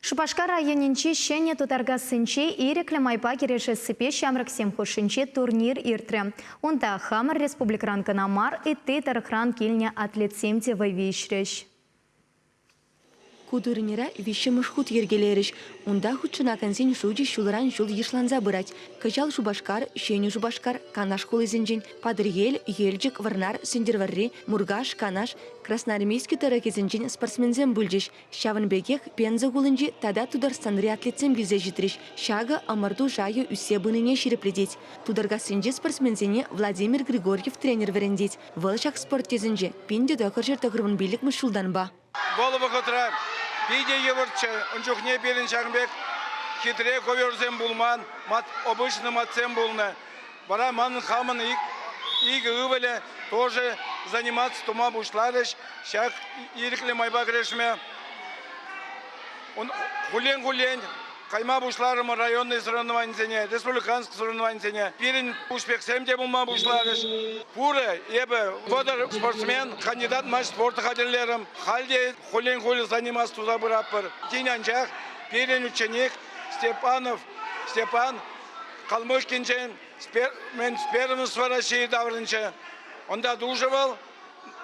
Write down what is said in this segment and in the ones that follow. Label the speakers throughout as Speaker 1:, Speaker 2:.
Speaker 1: Шупашкар районинче шене тутаргасынче иреклі майпа керешесіпе шамраксем хушинче турнир иртре. Онда хамар республикранка намар и ты тархран кильня атлетсемте вайвишреш.
Speaker 2: Кудырнера вещемыш худ ергелериш. Унда худшына консень шуди шулран шул ешланза бырать. Качал шубашкар, шеню шубашкар, канаш хулызенжен, падыргел, елджик, варнар, сендерварри, мургаш, канаш, красноармейский таракезенжен спортсмензем бульджиш. Шаванбекех пенза гулынжи тада тударстанри атлетсем билзе житриш. Шага амарду жаю үсе быныне ширепледеть. Тударгасынжи спортсмензене Владимир Григорьев тренер верендеть. Вылшак спорттезенже пинде докаржер тагырвын билик мышулданба.
Speaker 3: Голову котра, пиде еврче, он чухне перен шагбек, хитре коверзем булман, мат обычный матсем булна. Бара ман хаман и гывеле тоже заниматься тума бушларыш, шаг ирикли майба грешме. Он гулен. Кайма бушларым районный соревнований, республиканский соревнований. Перен успехсем де булма бушларыш. Пуре, ебе, водор спортсмен, кандидат матч спорта ходилером. Халде хулен заниматься туда быраппыр. Тинянчах, перен ученик Степан, Калмышкинчен, мен с первым сваращей даврынче. Он да дужевал,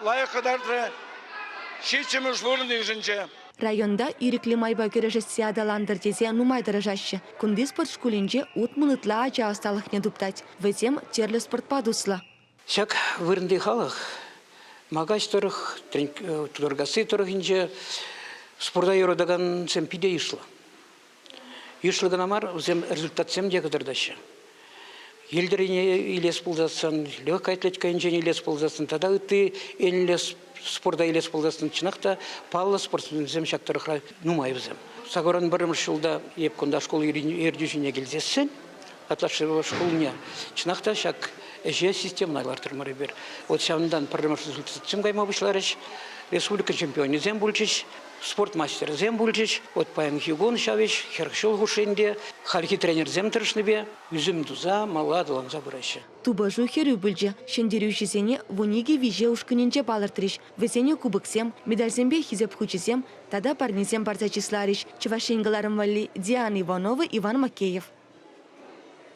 Speaker 3: лайық кадартры, щичемыш вурный жінче.
Speaker 2: Районда ирикли майба кережессе адаландыр дезе нумайдыры жаще. Кунды спорт шкулинже от мынытла ача асталық не дуптать. Везем терлі спорт падусла.
Speaker 4: Шак вырынды халық, магач тұрық, тұргасы тұрығынже спорда еродаган сем пиде ишла. Ишлыгын амар, зем результат сем де кыдырдашы. Елдеріне илес пулзасын, легкая атлетика инжене илес пулзасын, тада ты елес спорда илес пулзасын чынақта, паллы спортсмензем шақтырықра нумайбызем. Сағырын бірімір шылда епконда школ ердюжіне келзесін, атлашырова школыне. Чынақта шақ әже системналар тұрмары бер. Вот шавындан бірімір результатсым қайма бұшларыш, республика чемпионы зем бұлчыш, спортмастер зем бұлчыш, от паян хюгон шавиш, херхшол хушенде, халки тренер зем тұршныбе, үзім дуза, мала дыланза бұрайшы.
Speaker 2: Тубажу херю бүлже, шендерюшесене вуниге виже ушкыненче балыртырыш, весене кубыксем, медальзембе хизеп хучесем, тада парнизем барзачисларыш, чевашенгаларым вали Диана Иванова, Иван Макеев.